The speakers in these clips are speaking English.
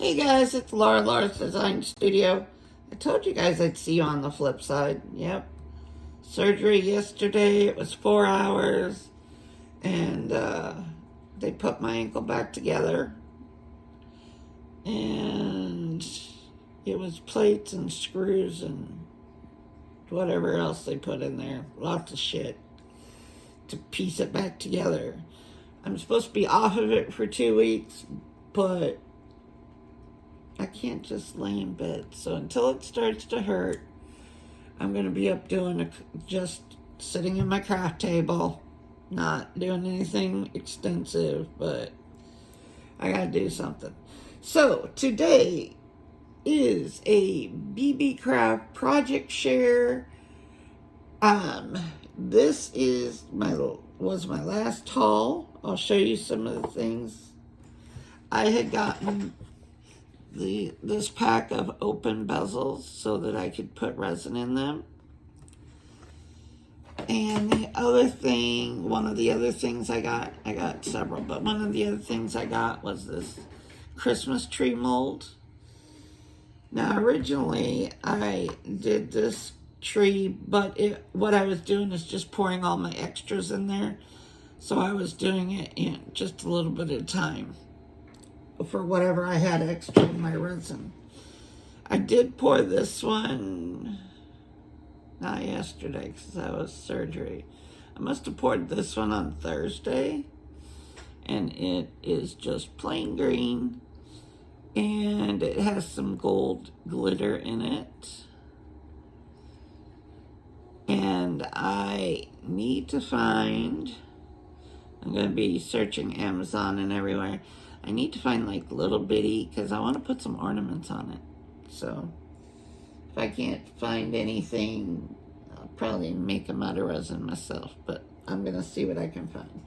Hey guys, it's Laura's Design Studio. I told you guys I'd see you on the flip side. Yep. Surgery yesterday, it was 4 hours, and they put my ankle back together. And it was plates and screws and whatever else they put in there. Lots of shit to piece it back together. I'm supposed to be off of it for 2 weeks, but I can't just lay in bed. So until it starts to hurt, I'm going to be up doing just sitting at my craft table, not doing anything extensive, but I got to do something. So today is a Beebeecraft project share. This is was my last haul. I'll show you some of the things. I had gotten this pack of open bezels so that I could put resin in them. And the other thing, one of the other things I got several, but one of the other things I got was this Christmas tree mold. Now originally I did this tree, but what I was doing is just pouring all my extras in there. So I was doing it in just a little bit at a time for whatever I had extra in my resin. I did pour this one, not yesterday because that was surgery. I must have poured this one on Thursday, and it is just plain green, and it has some gold glitter in it. And I need to find, I'm going to be searching Amazon and everywhere. I need to find like little bitty, because I want to put some ornaments on it. So if I can't find anything, I'll probably make them out of resin myself, but I'm going to see what I can find.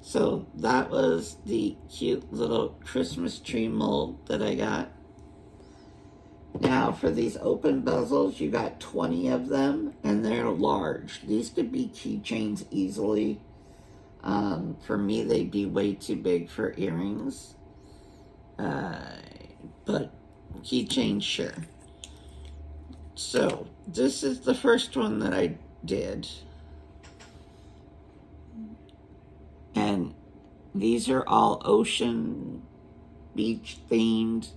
So that was the cute little Christmas tree mold that I got. Now for these open bezels, you got 20 of them, and they're large. These could be keychains easily. For me, they'd be way too big for earrings. But keychains, sure. So this is the first one that I did. And these are all ocean beach themed.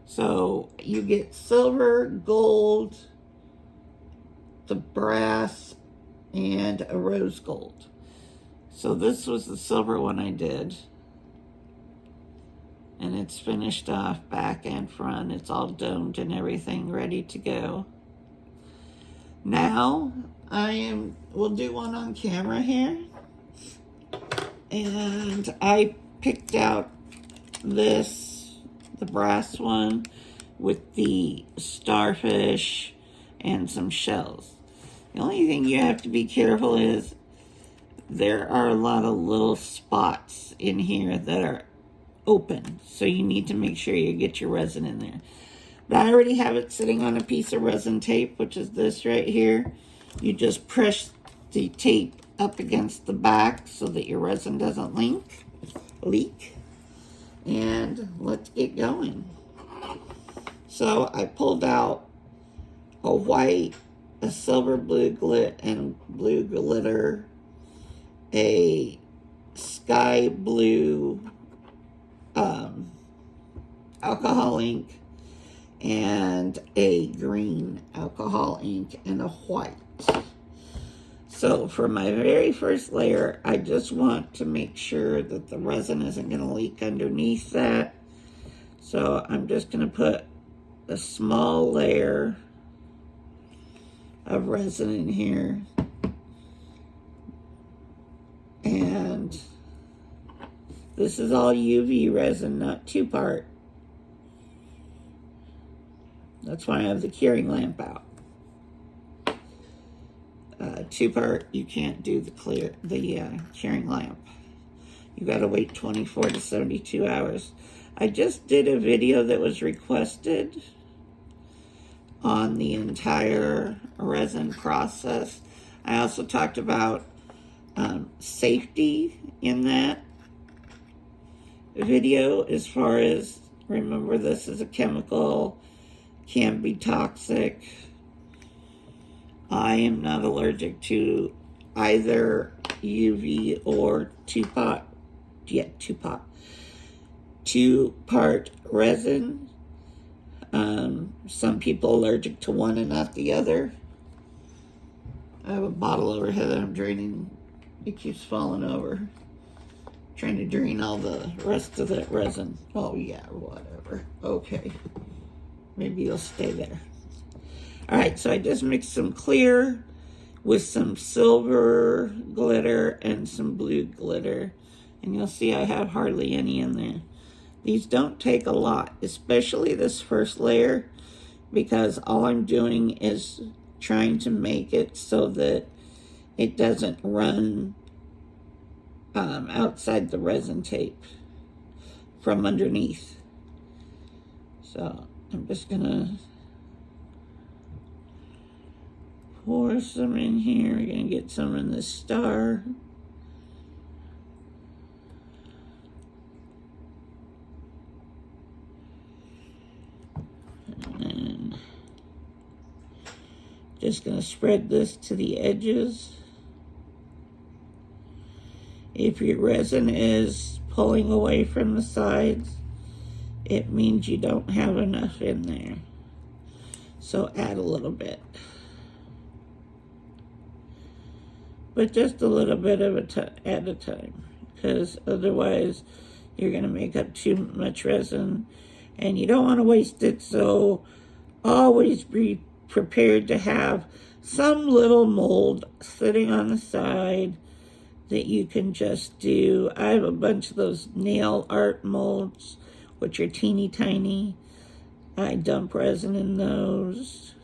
So you get silver, gold, the brass, and a rose gold. So this was the silver one I did. And it's finished off back and front. It's all domed and everything ready to go. Now we'll do one on camera here. And I picked out the brass one with the starfish and some shells. The only thing you have to be careful is there are a lot of little spots in here that are open, so you need to make sure you get your resin in there. But I already have it sitting on a piece of resin tape, which is this right here. You just press the tape up against the back so that your resin doesn't leak. And let's get going. So I pulled out a white, a silver blue blue glitter, a sky blue alcohol ink, and a green alcohol ink, and a white. So for my very first layer, I just want to make sure that the resin isn't going to leak underneath that. So I'm just going to put a small layer of resin in here. And this is all UV resin, not 2-part. That's why I have the curing lamp out. 2-part, you can't do the curing lamp. You gotta wait 24 to 72 hours. I just did a video that was requested on the entire resin process. I also talked about safety in that video as far as Remember, this is a chemical, can be toxic. I am not allergic to either UV or two-part resin. Some people are allergic to one and not the other. I have a bottle over here that I'm draining. It keeps falling over. Trying to drain all the rest of that resin. Oh yeah, whatever. Okay. Maybe you'll stay there. Alright, so I just mixed some clear with some silver glitter and some blue glitter. And you'll see I have hardly any in there. These don't take a lot, especially this first layer, because all I'm doing is trying to make it so that it doesn't run outside the resin tape from underneath. So I'm just gonna pour some in here. We're gonna get some in this star. And just gonna spread this to the edges. If your resin is pulling away from the sides, it means you don't have enough in there. So add a little bit. But just a little bit at a time, because otherwise you're going to make up too much resin and you don't want to waste it. So always be prepared to have some little mold sitting on the side that you can just do. I have a bunch of those nail art molds, which are teeny tiny. I dump resin in those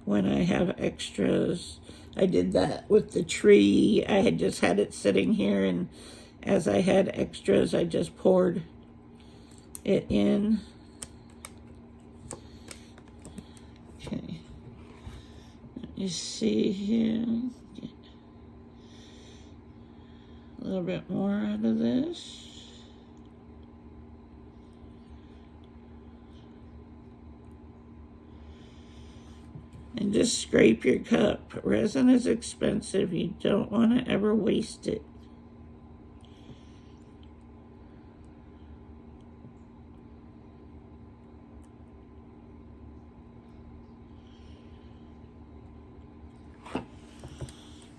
when I have extras. I did that with the tree. I had just had it sitting here, and as I had extras, I just poured it in. Okay. Let me see here. Get a little bit more out of this. And just scrape your cup. Resin is expensive. You don't want to ever waste it.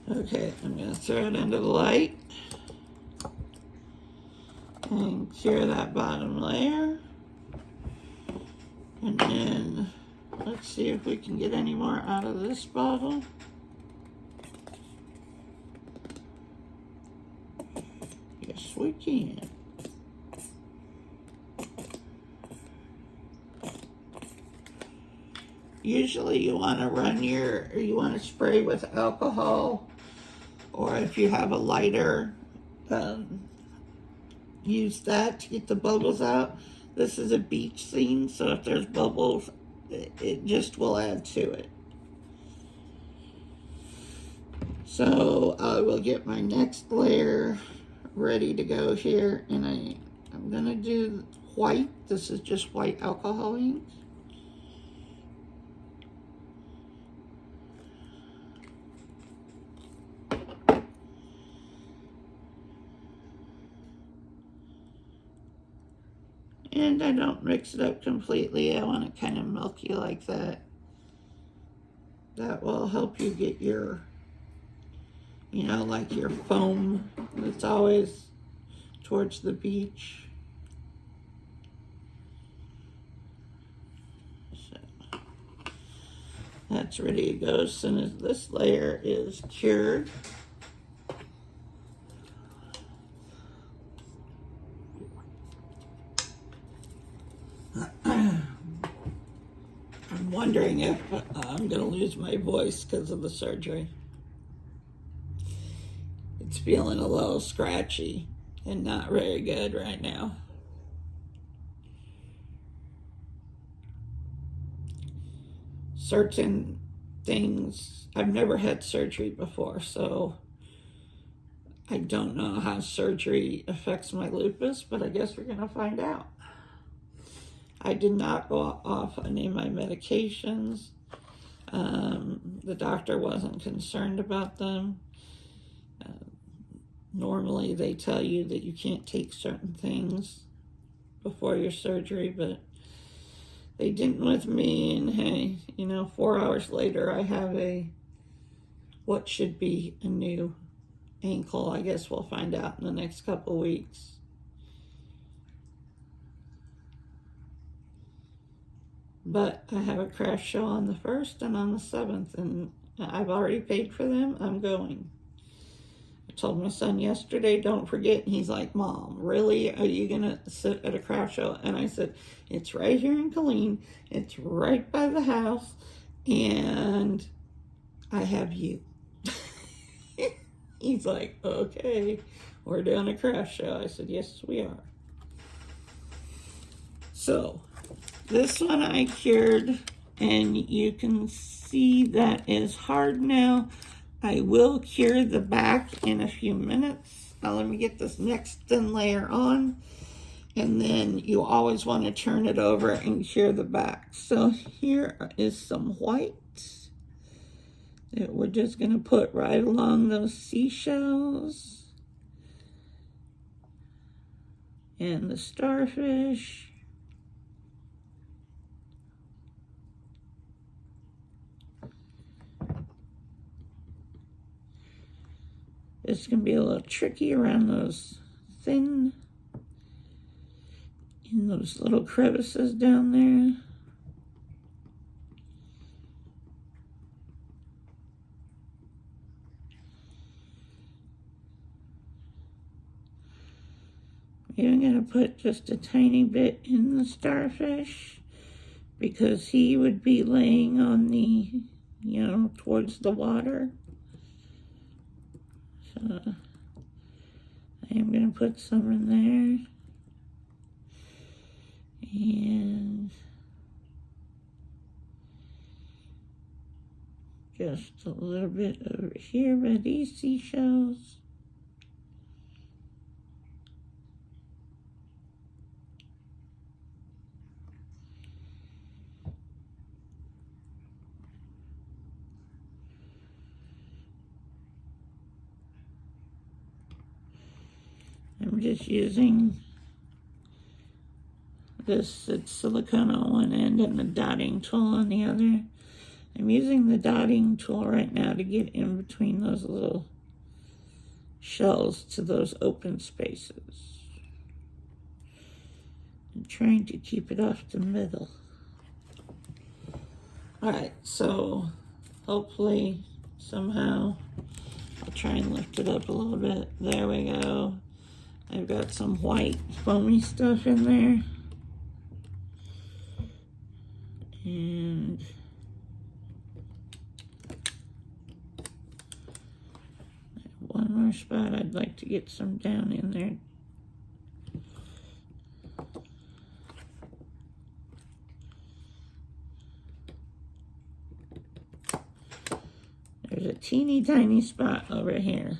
Okay, I'm going to throw it into the light and cure that bottom layer. And then let's see if we can get any more out of this bottle. Yes, we can. Usually you want to spray with alcohol, or if you have a lighter, use that to get the bubbles out. This is a beach scene, so if there's bubbles, it just will add to it. So I will get my next layer ready to go here, and I'm gonna do white. This is just white alcohol ink. And I don't mix it up completely. I want it kind of milky like that. That will help you get your, like your foam that's always towards the beach. So that's ready to go as soon as this layer is cured. I'm wondering if I'm going to lose my voice because of the surgery. It's feeling a little scratchy and not very good right now. Certain things, I've never had surgery before, so I don't know how surgery affects my lupus, but I guess we're going to find out. I did not go off any of my medications. The doctor wasn't concerned about them. Normally they tell you that you can't take certain things before your surgery, but they didn't with me. And hey, 4 hours later I have what should be a new ankle. I guess we'll find out in the next couple weeks. But I have a craft show on the 1st and on the 7th, and I've already paid for them. I'm going. I told my son yesterday, don't forget, and he's like, Mom, really? Are you going to sit at a craft show? And I said, it's right here in Killeen. It's right by the house, and I have you. He's like, okay, we're doing a craft show. I said, yes, we are. So this one I cured, and you can see that is hard now. I will cure the back in a few minutes. Now let me get this next thin layer on, and then you always want to turn it over and cure the back. So here is some white that we're just going to put right along those seashells and the starfish. It's going to be a little tricky around those in those little crevices down there. I'm going to put just a tiny bit in the starfish because he would be laying on the, towards the water. So I am going to put some in there. And just a little bit over here by these seashells. I'm just using this, it's silicone on one end and the dotting tool on the other. I'm using the dotting tool right now to get in between those little shells to those open spaces. I'm trying to keep it off the middle. Alright, so hopefully somehow I'll try and lift it up a little bit. There we go. I've got some white foamy stuff in there. And one more spot I'd like to get some down in there. There's a teeny tiny spot over here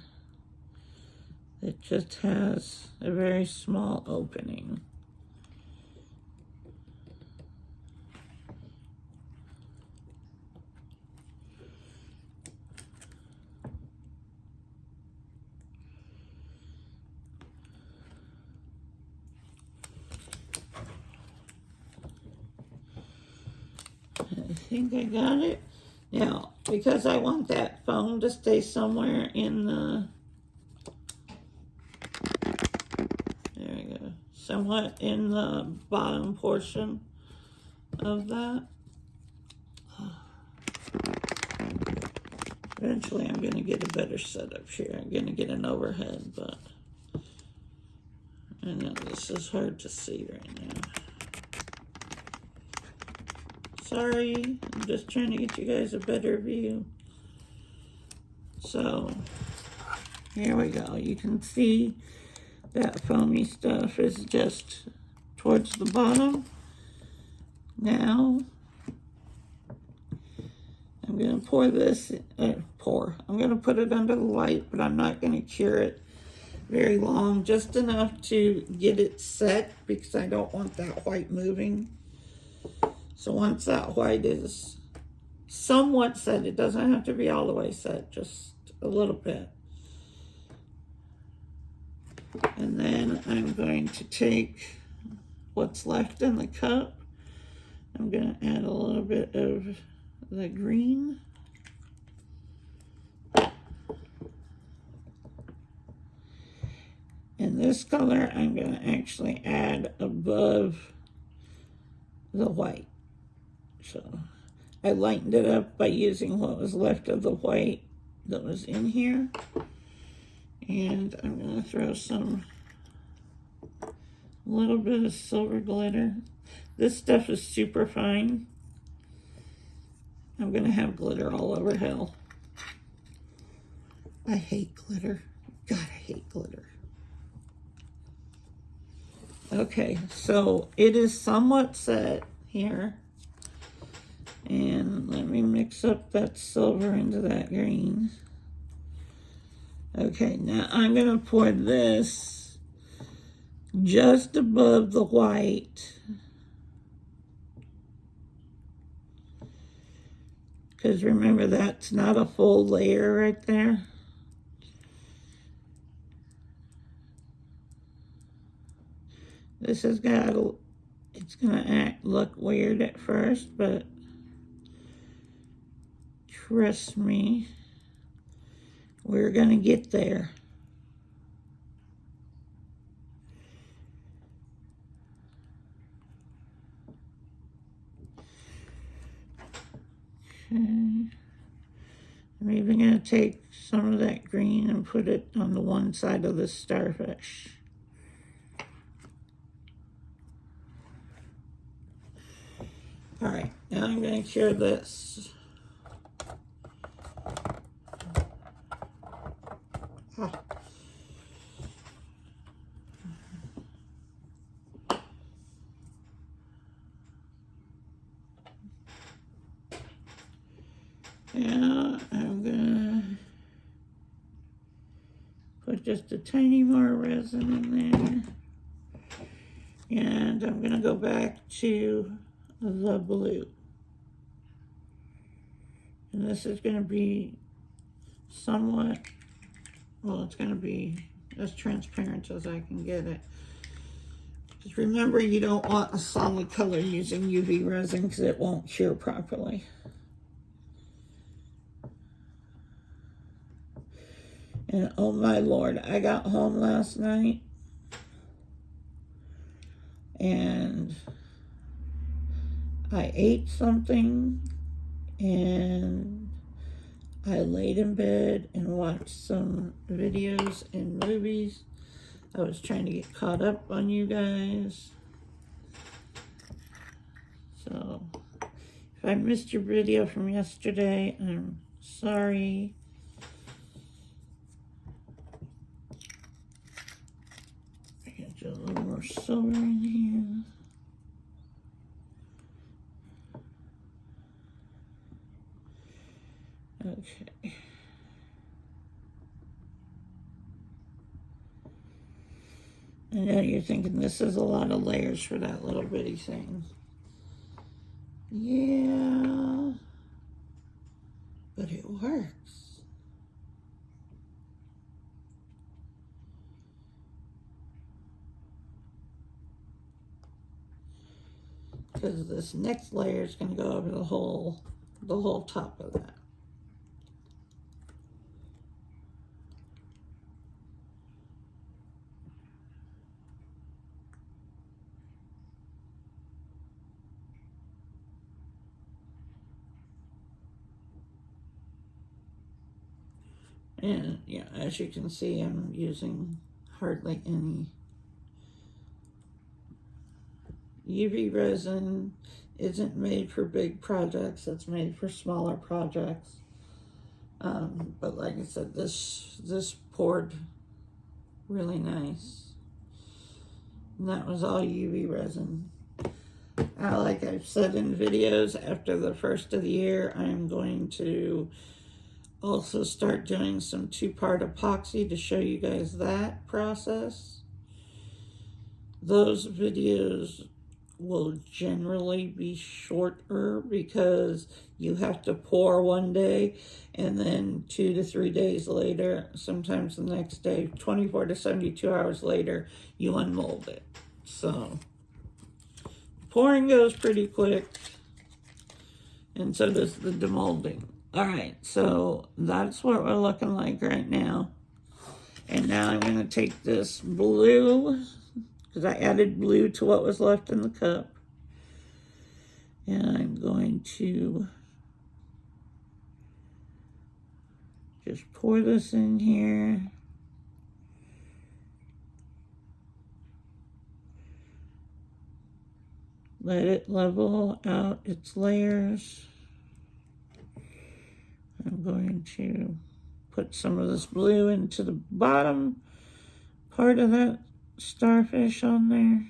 that just has a very small opening. I think I got it. Now, because I want that foam to stay somewhere in the, there we go, somewhat in the bottom portion of that. Eventually I'm going to get a better setup here. I'm going to get an overhead, but I know this is hard to see right now. Sorry, I'm just trying to get you guys a better view. So, here we go. You can see that foamy stuff is just towards the bottom. Now, I'm going to pour this, I'm going to put it under the light, but I'm not going to cure it very long, just enough to get it set because I don't want that white moving. So once that white is somewhat set, it doesn't have to be all the way set, just a little bit. And then I'm going to take what's left in the cup. I'm going to add a little bit of the green. And this color I'm going to actually add above the white. So I lightened it up by using what was left of the white that was in here. And I'm going to throw some little bit of silver glitter. This stuff is super fine. I'm going to have glitter all over hell. I hate glitter. God, I hate glitter. Okay, so it is somewhat set here. And let me mix up that silver into that green. Okay, now I'm going to pour this just above the white. Because remember, that's not a full layer right there. This has got, it's going to look weird at first, but trust me, we're going to get there. Okay. I'm even going to take some of that green and put it on the one side of the starfish. All right, now I'm going to cure this. Now I'm gonna put just a tiny more resin in there. And I'm gonna go back to the blue. And this is gonna be somewhat, well, it's gonna be as transparent as I can get it. Just remember, you don't want a solid color using UV resin because it won't cure properly. And oh my Lord, I got home last night and I ate something and I laid in bed and watched some videos and movies. I was trying to get caught up on you guys. So if I missed your video from yesterday, I'm sorry. A little more silver in here. Okay. And now you're thinking this is a lot of layers for that little bitty thing. Yeah, but it works. Because this next layer is going to go over the whole top of that. And yeah, as you can see, I'm using hardly any UV resin. Isn't made for big projects, it's made for smaller projects. But like I said, this poured really nice. And that was all UV resin. Like I've said in videos, after the first of the year, I'm going to also start doing some 2-part epoxy to show you guys that process. Those videos will generally be shorter because you have to pour one day and then 2 to 3 days later, sometimes the next day, 24 to 72 hours later, you unmold it. So pouring goes pretty quick, and so does the demolding. All right, so that's what we're looking like right now. And now I'm going to take this blue, because I added blue to what was left in the cup. And I'm going to just pour this in here. Let it level out its layers. I'm going to put some of this blue into the bottom part of that starfish on there.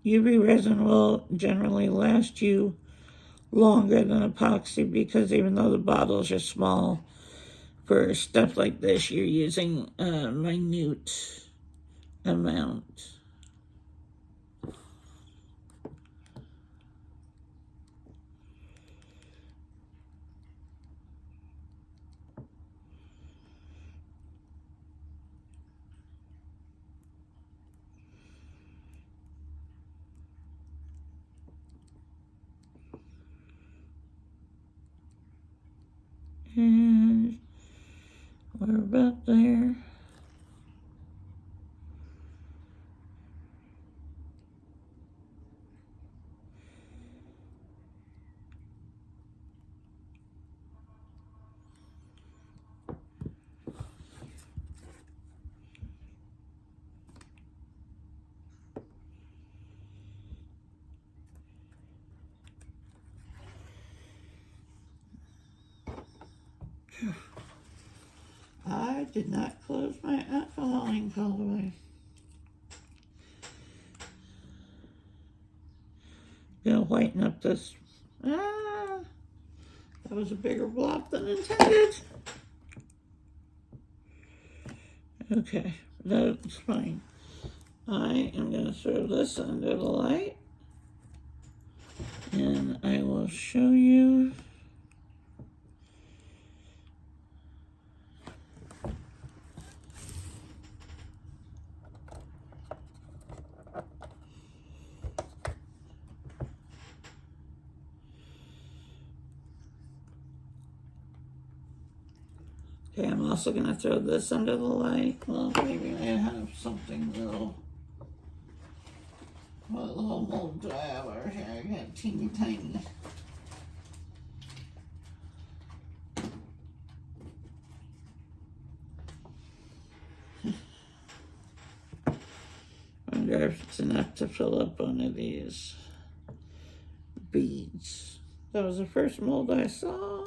UV resin will generally last you longer than epoxy because even though the bottles are small, for stuff like this, you're using a minute amount. And we're about there. I did not close my alcohol ink all the way. Gonna whiten up this. That was a bigger blob than intended. Okay, that's fine. I am gonna throw this under the light, and I will show you. Okay, I'm also going to throw this under the light. Well, maybe I have something little. What little mold do I have over here? I got teeny tiny. I wonder if it's enough to fill up one of these beads. That was the first mold I saw.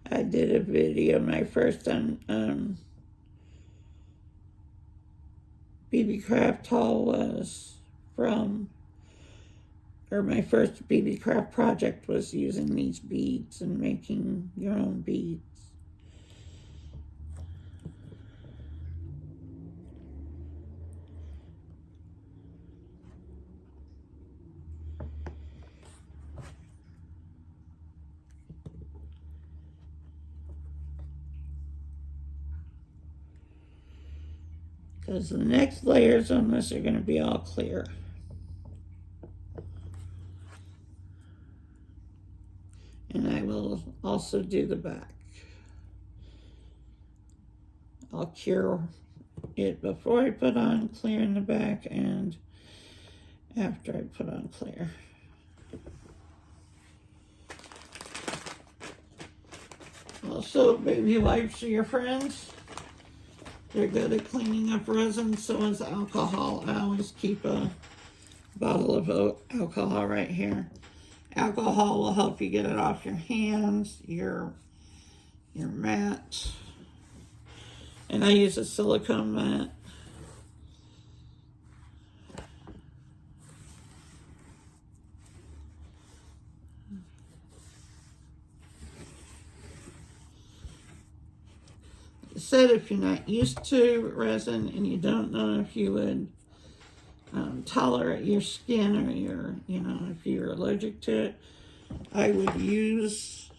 I did a video, my first on Beebeecraft haul was from, or my first Beebeecraft project was using these beads and making your own beads. Because the next layers on this are going to be all clear. And I will also do the back. I'll cure it before I put on clear in the back and after I put on clear. Also, baby wipes are your friends. They're good at cleaning up resin, so is alcohol. I always keep a bottle of alcohol right here. Alcohol will help you get it off your hands, your mat. And I use a silicone mat. I said if you're not used to resin and you don't know if you would tolerate your skin or if you're allergic to it, I would use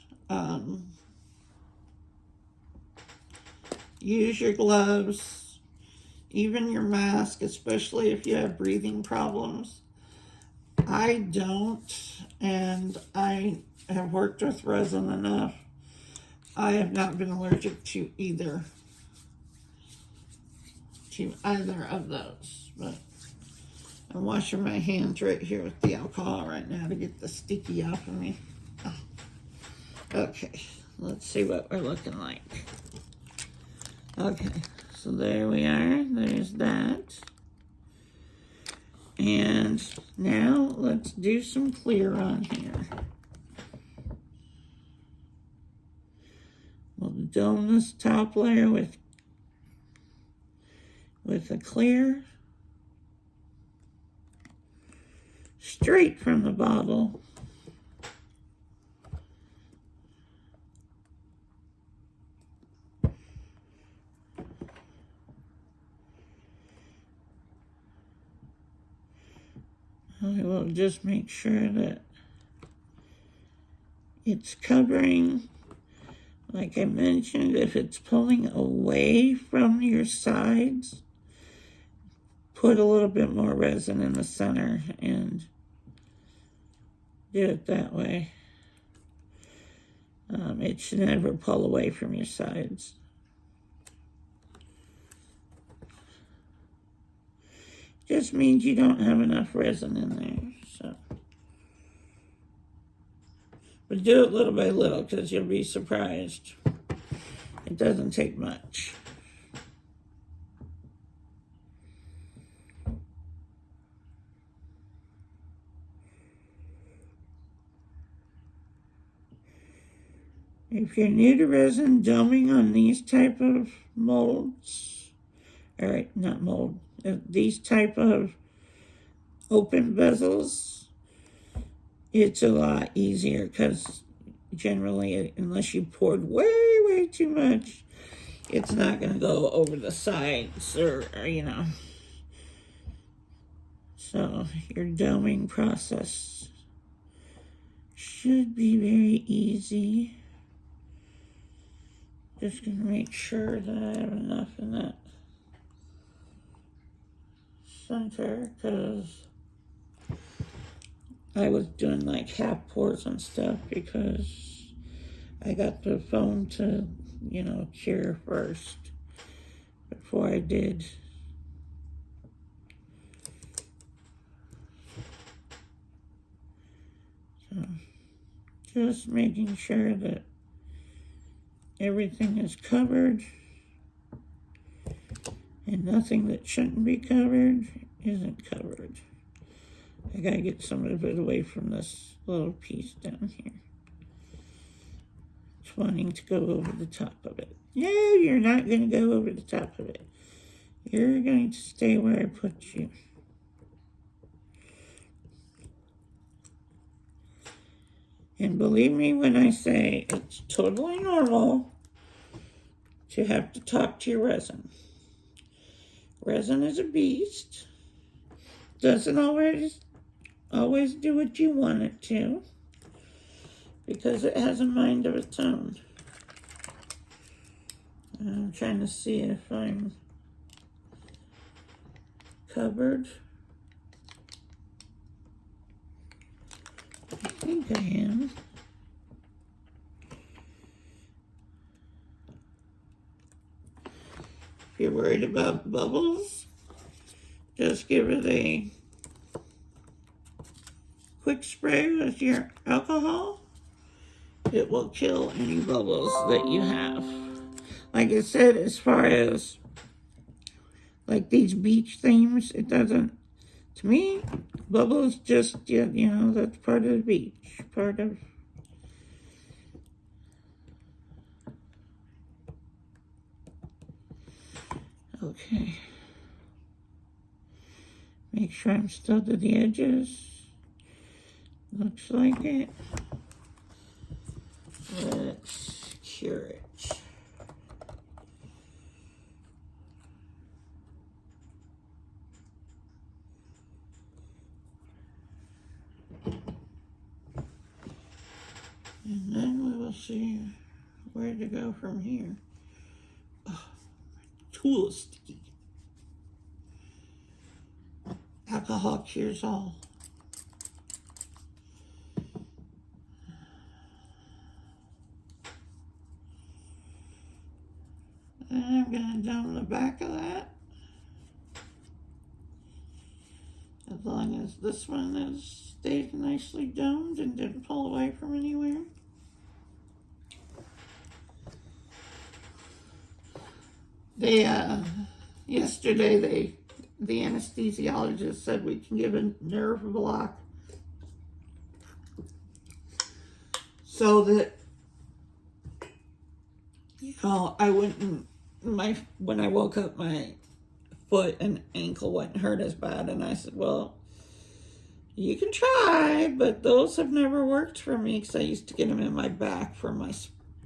your gloves, even your mask, especially if you have breathing problems. I don't, and I have worked with resin enough. I have not been allergic to either of those, but I'm washing my hands right here with the alcohol right now to get the sticky off of me. Oh. Okay, let's see what we're looking like. Okay, so there we are. There's that. And now let's do some clear on here. We'll dome this top layer with a clear straight from the bottle. I will just make sure that it's covering. Like I mentioned, if it's pulling away from your sides, put a little bit more resin in the center and do it that way. It should never pull away from your sides. Just means you don't have enough resin in there, so. But do it little by little because you'll be surprised. It doesn't take much. If you're new to resin, doming on these type of molds, or not mold, these type of open bezels, it's a lot easier because generally, unless you poured way too much, it's not going to go over the sides or. So your doming process should be very easy. Just going to make sure that I have enough in that center because I was doing like half pours and stuff because I got the foam to, cure first before I did. So just making sure that everything is covered and nothing that shouldn't be covered isn't covered. I gotta get some of it away from this little piece down here. It's wanting to go over the top of it. No, you're not gonna go over the top of it. You're going to stay where I put you. And believe me when I say it's totally normal to have to talk to your resin. Resin is a beast. Doesn't always do what you want it to because it has a mind of its own. I'm trying to see if I'm covered. I think I am. If you're worried about bubbles, just give it a quick spray with your alcohol. It will kill any bubbles that you have. Like I said, as far as like these beach themes, it doesn't To me, Bubbles just, you know, that's part of the beach. Part of... Okay. Make sure I'm still to the edges. Looks like it. Let's cure it. And then we will see where to go from here. Oh, tool sticky. Alcohol cures all. And I'm going to dome the back of that. As long as this one stays nicely domed and didn't pull away from anywhere. Yesterday the anesthesiologist said we can give a nerve block so that, you know, I wouldn't, when I woke up, my foot and ankle wouldn't hurt as bad. And I said, well, you can try, but those have never worked for me because I used to get them in my back for my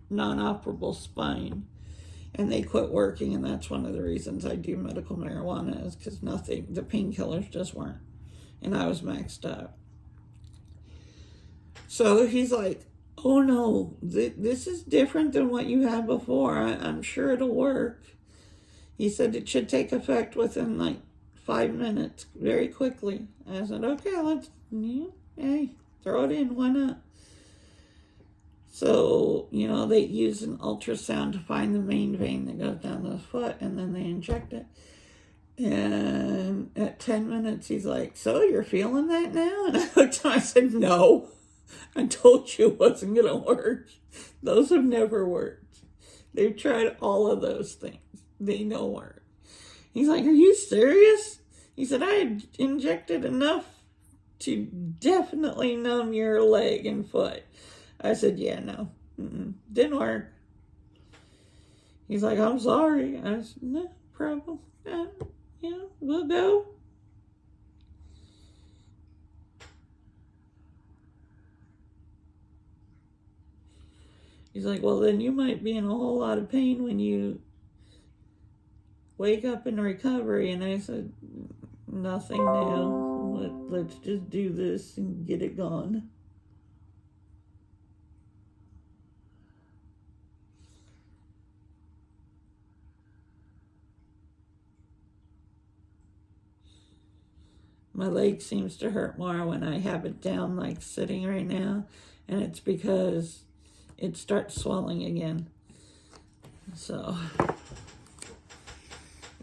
non-operable spine. And they quit working, and that's one of the reasons I do medical marijuana, is because the painkillers just weren't. And I was maxed out. So he's like, oh no, this is different than what you had before. I'm sure it'll work. He said it should take effect within like 5 minutes, very quickly. I said, okay, hey, throw it in, why not? So, you know, they use an ultrasound to find the main vein that goes down the foot, and then they inject it. And at 10 minutes, he's like, so you're feeling that now? And I looked at him, I said, no, I told you it wasn't going to work. Those have never worked. They've tried all of those things. They don't work. He's like, are you serious? He said, I had injected enough to definitely numb your leg and foot. I said, yeah, no, didn't work. He's like, I'm sorry. I said, no problem. We'll go. He's like, well, then you might be in a whole lot of pain when you wake up in recovery. And I said, nothing now. Let's just do this and get it gone. My leg seems to hurt more when I have it down like sitting right now, and it's because it starts swelling again. So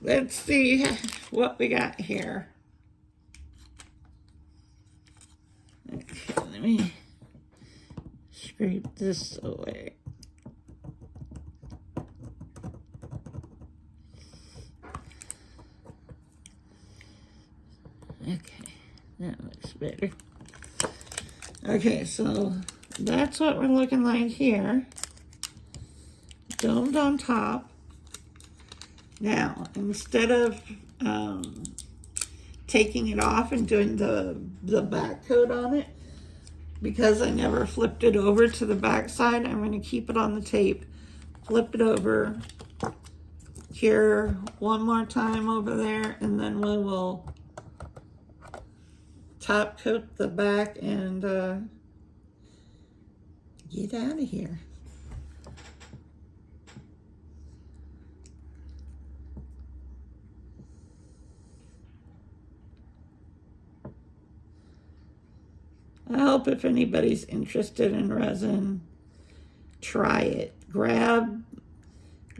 let's see what we got here. Okay, let me scrape this away. Okay, that looks better. Okay, so that's what we're looking like here. Domed on top. Now, instead of taking it off and doing the back coat on it, because I never flipped it over to the back side, I'm going to keep it on the tape, flip it over, cure one more time over there, and then we will top coat the back and get out of here. I hope if anybody's interested in resin, try it. Grab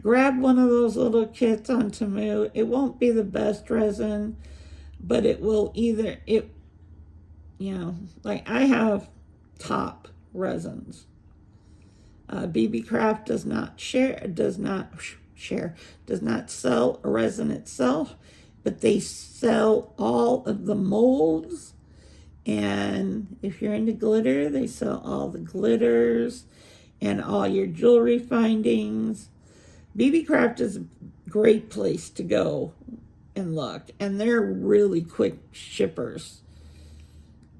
one of those little kits on Temu. It won't be the best resin, but it will like I have top resins. Beebeecraft does not sell a resin itself, but they sell all of the molds. And if you're into glitter, they sell all the glitters and all your jewelry findings. Beebeecraft is a great place to go and look. And they're really quick shippers.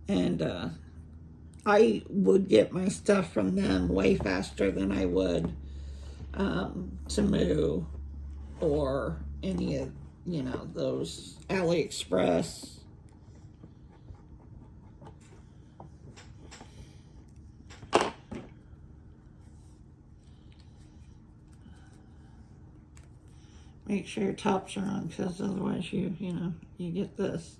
And I would get my stuff from them way faster than I would Temu or any of, you know, those AliExpress. Make sure your tops are on, because otherwise you know, you get this.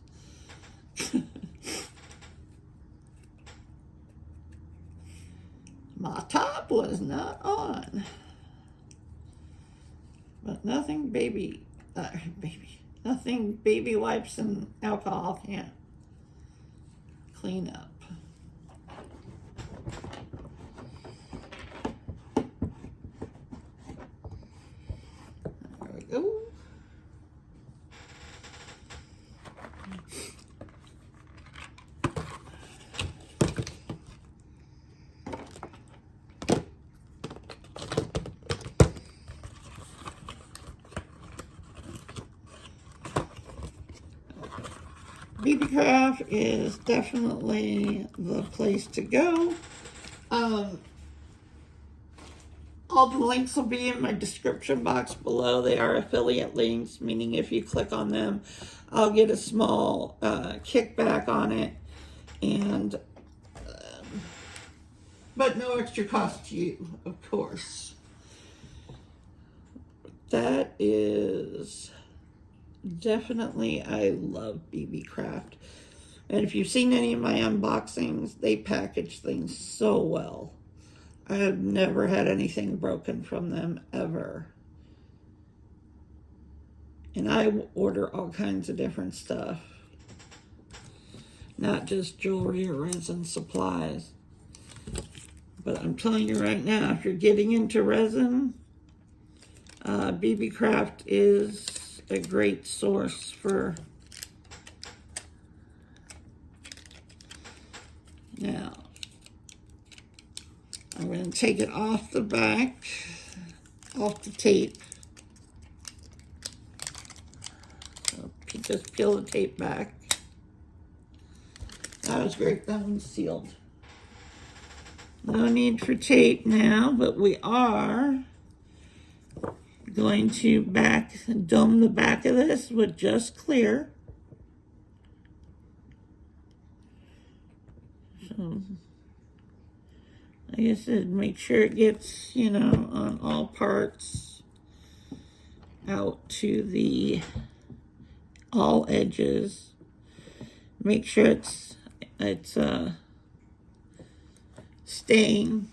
My top was not on. But nothing nothing baby wipes and alcohol can't clean up. There we go. Beebeecraft is definitely the place to go. All the links will be in my description box below. They are affiliate links, meaning if you click on them, I'll get a small kickback on it, and but no extra cost to you, of course. That is definitely, I love Beebeecraft. And if you've seen any of my unboxings, they package things so well. I have never had anything broken from them, ever. And I order all kinds of different stuff. Not just jewelry or resin supplies. But I'm telling you right now, if you're getting into resin, Beebeecraft is a great source for. Now, I'm going to take it off the back, off the tape. So just peel the tape back. That was great. That one's sealed. No need for tape now, but we are going to dome the back of this with just clear. So, like I said, make sure it gets, you know, on all parts, out to the all edges. Make sure it's staying.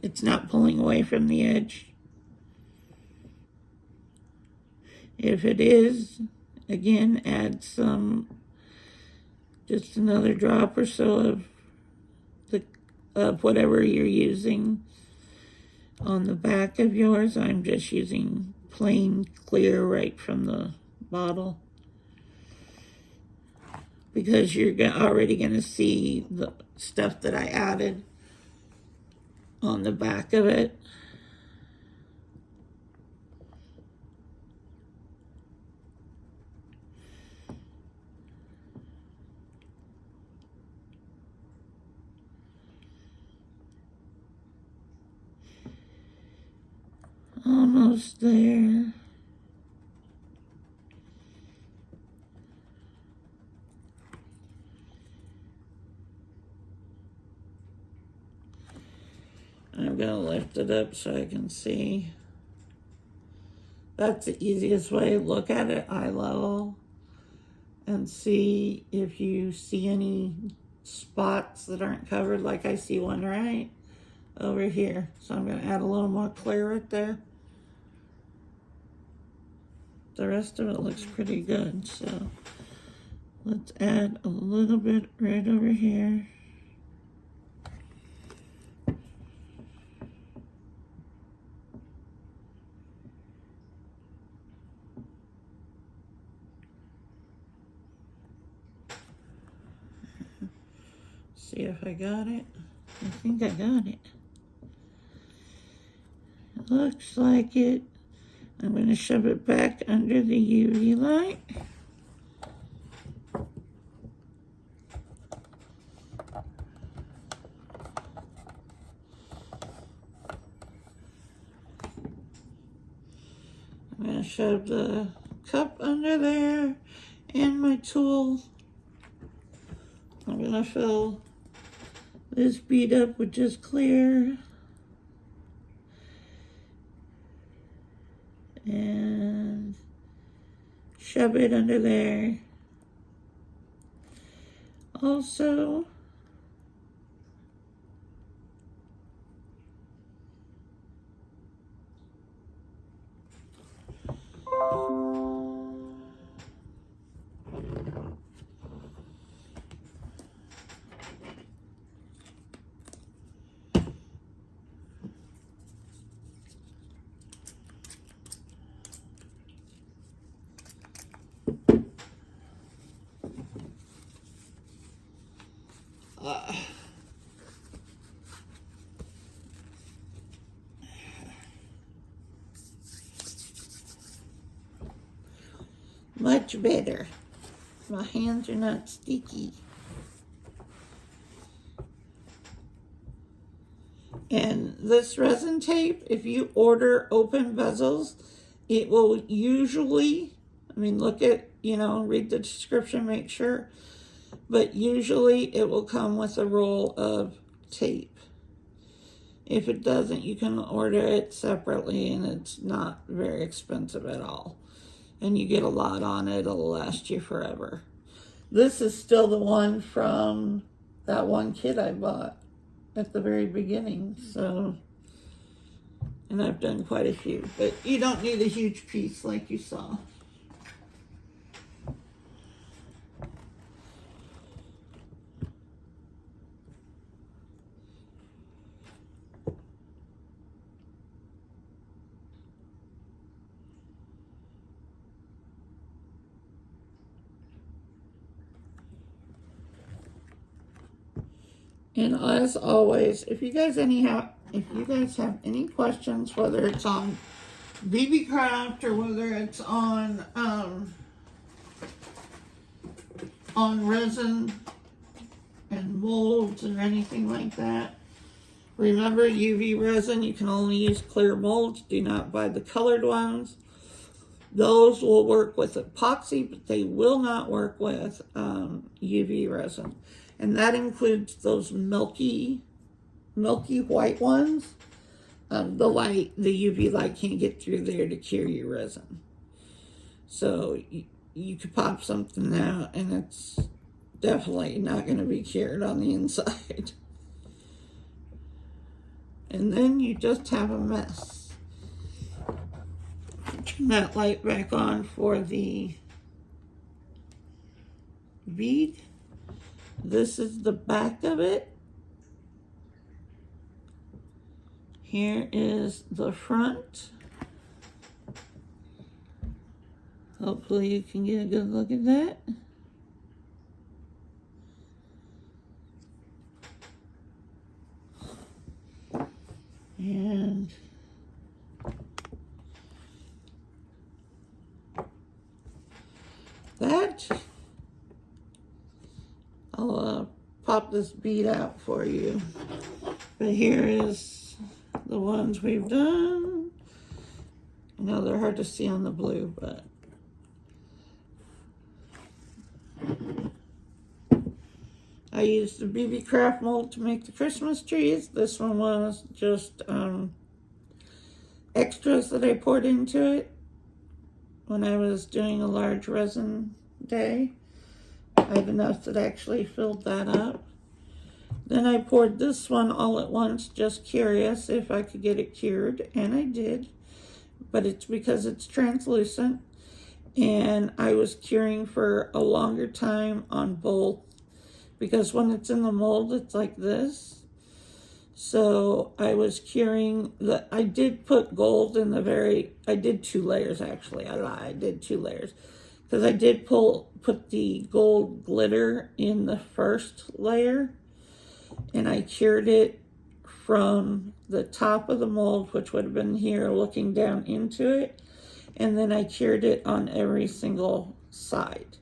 It's not pulling away from the edge. If it is, again, add just another drop or so of whatever you're using on the back of yours. I'm just using plain clear right from the bottle, because you're already going to see the stuff that I added on the back of it. Almost there. I'm going to lift it up so I can see. That's the easiest way to look at it, eye level, and see if you see any spots that aren't covered. Like I see one right over here. So I'm going to add a little more clear right there. The rest of it looks pretty good, so let's add a little bit right over here. See if I got it. I think I got it. Looks like it. I'm going to shove it back under the UV light. I'm going to shove the cup under there and my tool. I'm going to fill this bead up with just clear. And shove it under there. Also, much better. My hands are not sticky. And this resin tape, if you order open bezels, it will usually, look at, read the description, make sure, but usually it will come with a roll of tape. If it doesn't, you can order it separately, and it's not very expensive at all. And you get a lot on it, it'll last you forever. This is still the one from that one kit I bought at the very beginning, so, and I've done quite a few, but you don't need a huge piece like you saw. And as always, if you guys have any questions, whether it's on Beebeecraft or whether it's on resin and molds or anything like that, remember UV resin, you can only use clear molds. Do not buy the colored ones. Those will work with epoxy, but they will not work with UV resin. And that includes those milky white ones. The UV light can't get through there to cure your resin. So you could pop something out and it's definitely not going to be cured on the inside. And then you just have a mess. Turn that light back on for the bead. This is the back of it. Here is the front. Hopefully you can get a good look at that. And that, I'll pop this bead out for you. But here is the ones we've done. I know they're hard to see on the blue, but I used the Beebeecraft mold to make the Christmas trees. This one was just extras that I poured into it when I was doing a large resin day. I had enough that actually filled that up. Then I poured this one all at once, just curious if I could get it cured, and I did. But it's because it's translucent, and I was curing for a longer time on both, because when it's in the mold, it's like this. So I was curing I did put gold in I did 2 layers actually, I did 2 layers. Because I did put the gold glitter in the first layer, and I cured it from the top of the mold, which would have been here looking down into it, and then I cured it on every single side.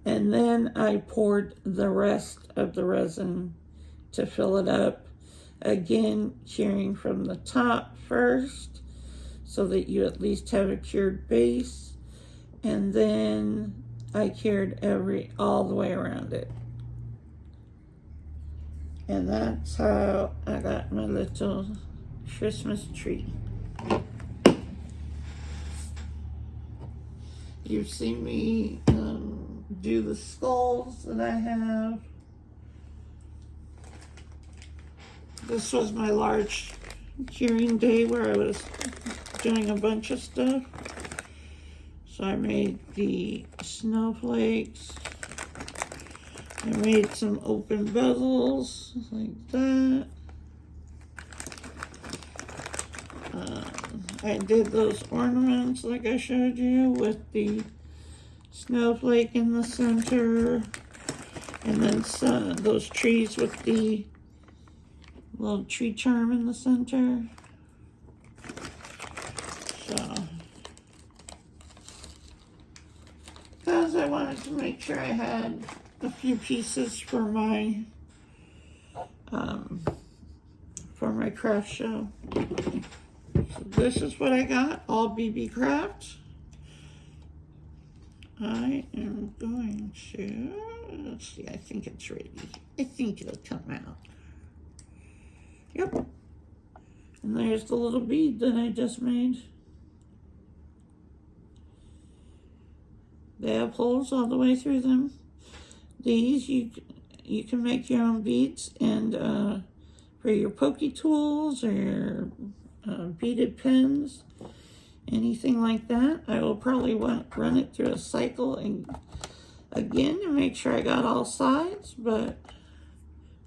And then I poured the rest of the resin to fill it up. Again, curing from the top first so that you at least have a cured base. And then I cured all the way around it. And that's how I got my little Christmas tree. You've seen me do the skulls that I have. This was my large curing day where I was doing a bunch of stuff. So I made the snowflakes. I made some open bezels like that. I did those ornaments like I showed you with the snowflake in the center, and then those trees with the little tree charm in the center. So, because I wanted to make sure I had a few pieces for my craft show. So this is what I got, all Beebeecraft. I am going to, let's see, I think it's ready. I think it'll come out. Yep. And there's the little bead that I just made. They have holes all the way through them. These, you can make your own beads, and for your pokey tools or your beaded pens, anything like that. I will probably run it through a cycle and again to make sure I got all sides, but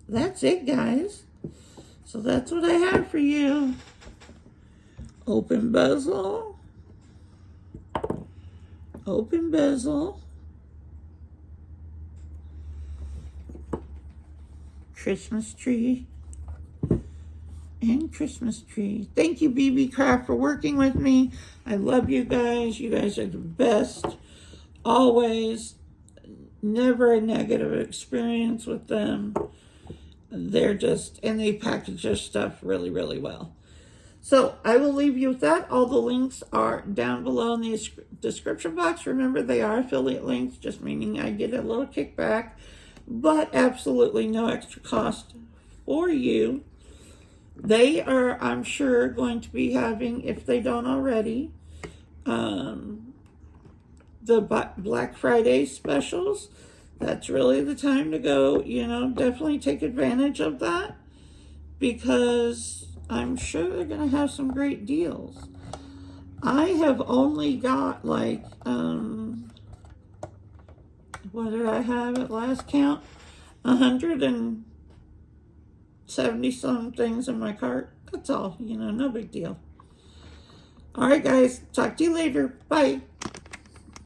that's it, guys. So that's what I have for you. Open bezel, open bezel, Christmas tree, and Christmas tree. Thank you, Beebeecraft, for working with me. I love you guys. You guys are the best. Always. Never a negative experience with them. They're just, and they package their stuff really, really well. So I will leave you with that. All the links are down below in the description box. Remember, they are affiliate links, just meaning I get a little kickback, but absolutely no extra cost for you. They are, I'm sure, going to be having, if they don't already, the Black Friday specials. That's really the time to go, definitely take advantage of that, because I'm sure they're going to have some great deals. I have only got like, what did I have at last count? 170 some things in my cart. That's all, no big deal. All right, guys, talk to you later. Bye.